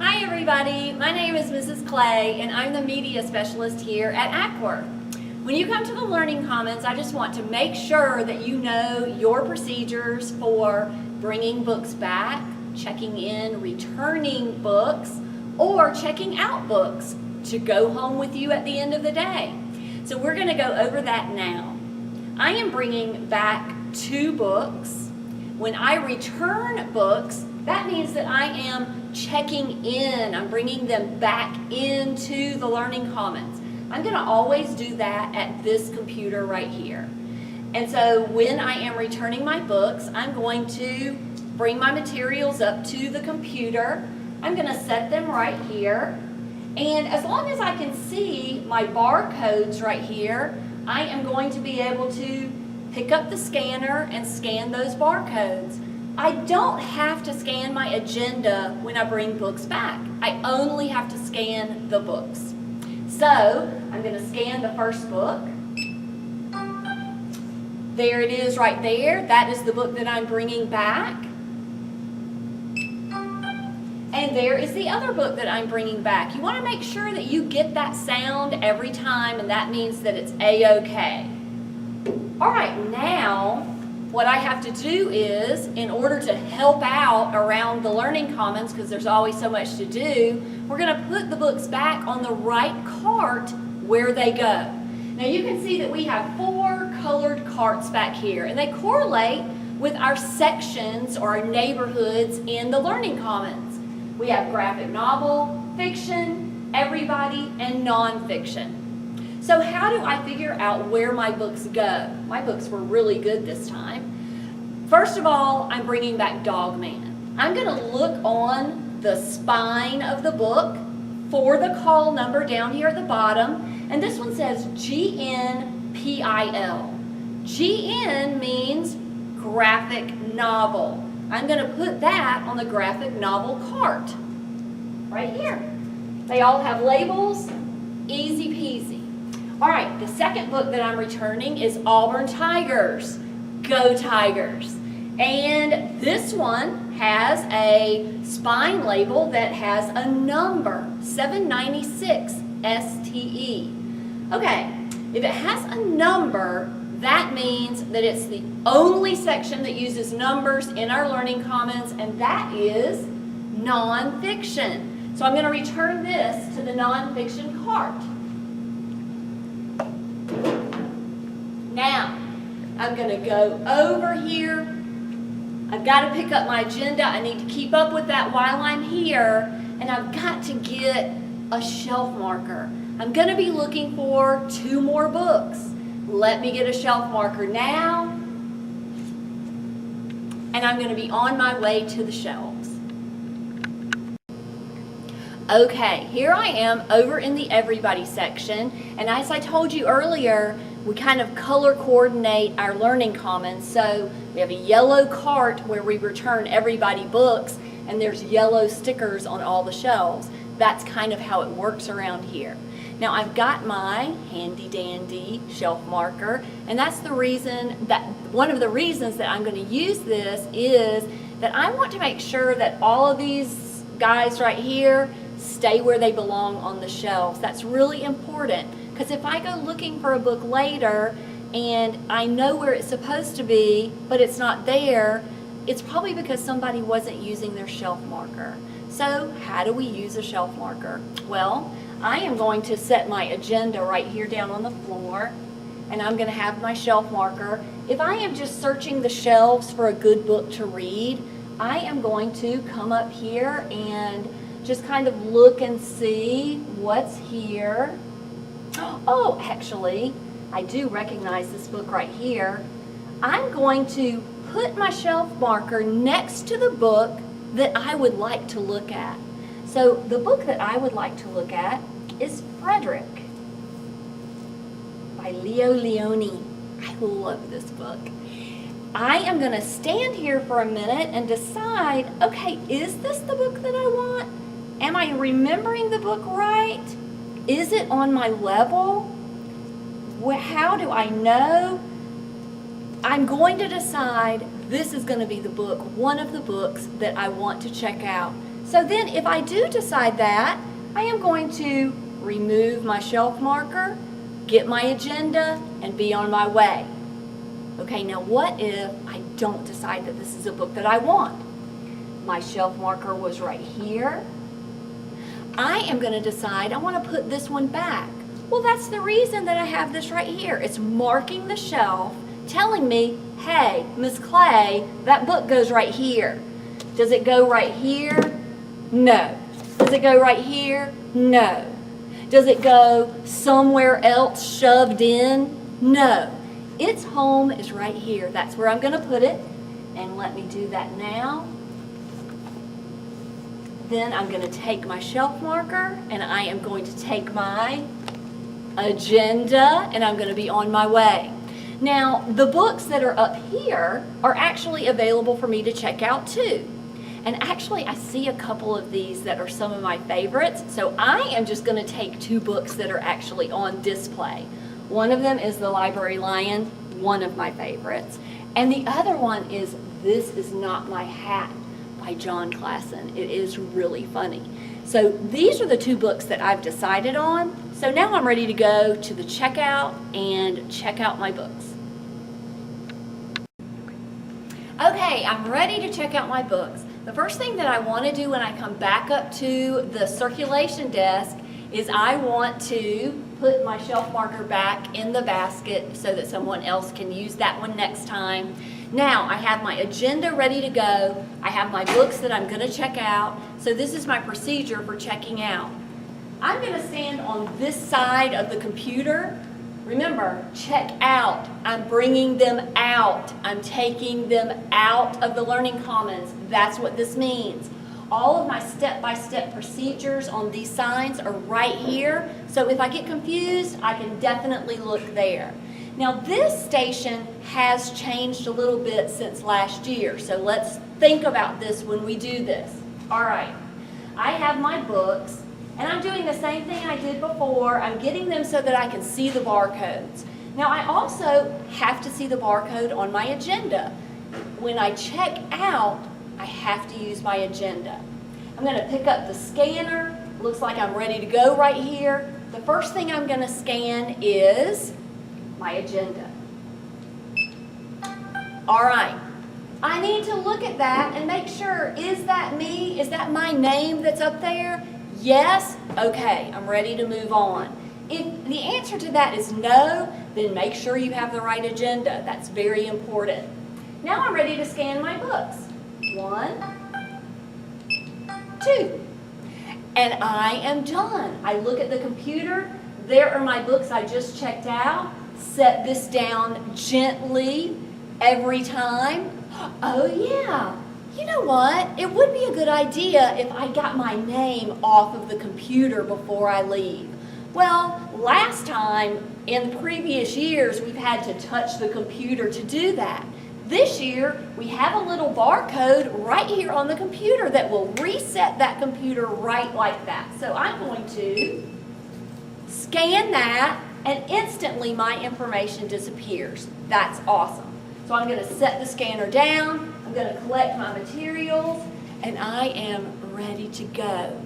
Hi everybody, my name is Mrs. Clay and I'm the media specialist here at Ackworth. When you come to the Learning Commons, I just want to make sure that you know your procedures for bringing books back, checking in, returning books, or checking out books to go home with you at the end of the day. So we're going to go over that now. I am bringing back 2 books. When I return books, that means that I am checking in. I'm bringing them back into the Learning Commons. I'm going to always do that at this computer right here. And so when I am returning my books, I'm going to bring my materials up to the computer. I'm going to set them right here. And as long as I can see my barcodes right here, I am going to be able to pick up the scanner and scan those barcodes. I don't have to scan my agenda when I bring books back. I only have to scan the books. So I'm going to scan the first book. There it is right there. That is the book that I'm bringing back. And there is the other book that I'm bringing back. You want to make sure that you get that sound every time, and that means that it's A-OK. All right, now what I have to do is, in order to help out around the Learning Commons, because there's always so much to do, we're going to put the books back on the right cart where they go. Now you can see that we have 4 colored carts back here, and they correlate with our sections or our neighborhoods in the Learning Commons. We have graphic novel, fiction, everybody, and nonfiction. So how do I figure out where my books go? My books were really good this time. First of all, I'm bringing back Dog Man. I'm going to look on the spine of the book for the call number down here at the bottom, and this one says GNPIL. GN means graphic novel. I'm going to put that on the graphic novel cart right here. They all have labels, easy peasy. All right, the second book that I'm returning is Auburn Tigers. Go Tigers. And this one has a spine label that has a number, 796 STE. Okay, if it has a number, that means that it's the only section that uses numbers in our Learning Commons, and that is nonfiction. So I'm going to return this to the nonfiction cart. Now, I'm going to go over here. I've got to pick up my agenda. I need to keep up with that while I'm here, and I've got to get a shelf marker. I'm going to be looking for 2 more books. Let me get a shelf marker now, and I'm going to be on my way to the shelves. Okay, here I am over in the Everybody section, and as I told you earlier, we kind of color coordinate our Learning Commons. So we have a yellow cart where we return Everybody books, and there's yellow stickers on all the shelves. That's kind of how it works around here. Now I've got my handy dandy shelf marker, and that's the reason that one of the reasons that I'm going to use this is that I want to make sure that all of these guys right here stay where they belong on the shelves. That's really important, because if I go looking for a book later and I know where it's supposed to be but it's not there, it's probably because somebody wasn't using their shelf marker. So how do we use a shelf marker? Well, I am going to set my agenda right here down on the floor, and I'm going to have my shelf marker. If I am just searching the shelves for a good book to read, I am going to come up here and just kind of look and see what's here. Oh, actually, I do recognize this book right here. I'm going to put my shelf marker next to the book that I would like to look at. So the book that I would like to look at is Frederick by Leo Leone. I love this book. I am going to stand here for a minute and decide, okay, is this the book that I want? Am I remembering the book right? Is it on my level? How do I know? I'm going to decide this is going to be the book, one of the books that I want to check out. So then if I do decide that, I am going to remove my shelf marker, get my agenda, and be on my way. Okay, now what if I don't decide that this is a book that I want? My shelf marker was right here. I am going to decide I want to put this one back. Well, that's the reason that I have this right here. It's marking the shelf, telling me, hey, Miss Clay, that book goes right here. Does it go right here? No. Does it go right here? No. Does it go somewhere else shoved in? No. Its home is right here. That's where I'm going to put it. And let me do that now. Then I'm going to take my shelf marker and I am going to take my agenda and I'm going to be on my way. Now, the books that are up here are actually available for me to check out too. And actually, I see a couple of these that are some of my favorites. So I am just going to take 2 books that are actually on display. One of them is The Library Lion, one of my favorites. And the other one is This Is Not My Hat by John Klassen. It is really funny. So these are the 2 books that I've decided on. So now I'm ready to go to the checkout and check out my books. Okay, I'm ready to check out my books. The first thing that I want to do when I come back up to the circulation desk is I want to put my shelf marker back in the basket so that someone else can use that one next time. Now I have my agenda ready to go. I have my books that I'm going to check out. So this is my procedure for checking out. I'm going to stand on this side of the computer. Remember, check out. I'm bringing them out. I'm taking them out of the Learning Commons. That's what this means. All of my step-by-step procedures on these signs are right here. So if I get confused, I can definitely look there. Now this station has changed a little bit since last year. So let's think about this when we do this. All right, I have my books. And I'm doing the same thing I did before. I'm getting them so that I can see the barcodes. Now I also have to see the barcode on my agenda. When I check out, I have to use my agenda. I'm going to pick up the scanner. Looks like I'm ready to go right here. The first thing I'm going to scan is my agenda. All right. I need to look at that and make sure, is that me? Is that my name that's up there? Yes? Okay, I'm ready to move on. If the answer to that is no, then make sure you have the right agenda. That's very important. Now I'm ready to scan my books. 1, 2. And I am done. I look at the computer. There are my books I just checked out. Set this down gently every time. Oh yeah. You know what? It would be a good idea if I got my name off of the computer before I leave. Well, last time, in previous years, we've had to touch the computer to do that. This year, we have a little barcode right here on the computer that will reset that computer right like that. So I'm going to scan that, and instantly my information disappears. That's awesome. So I'm going to set the scanner down. I'm going to collect my materials, and I am ready to go.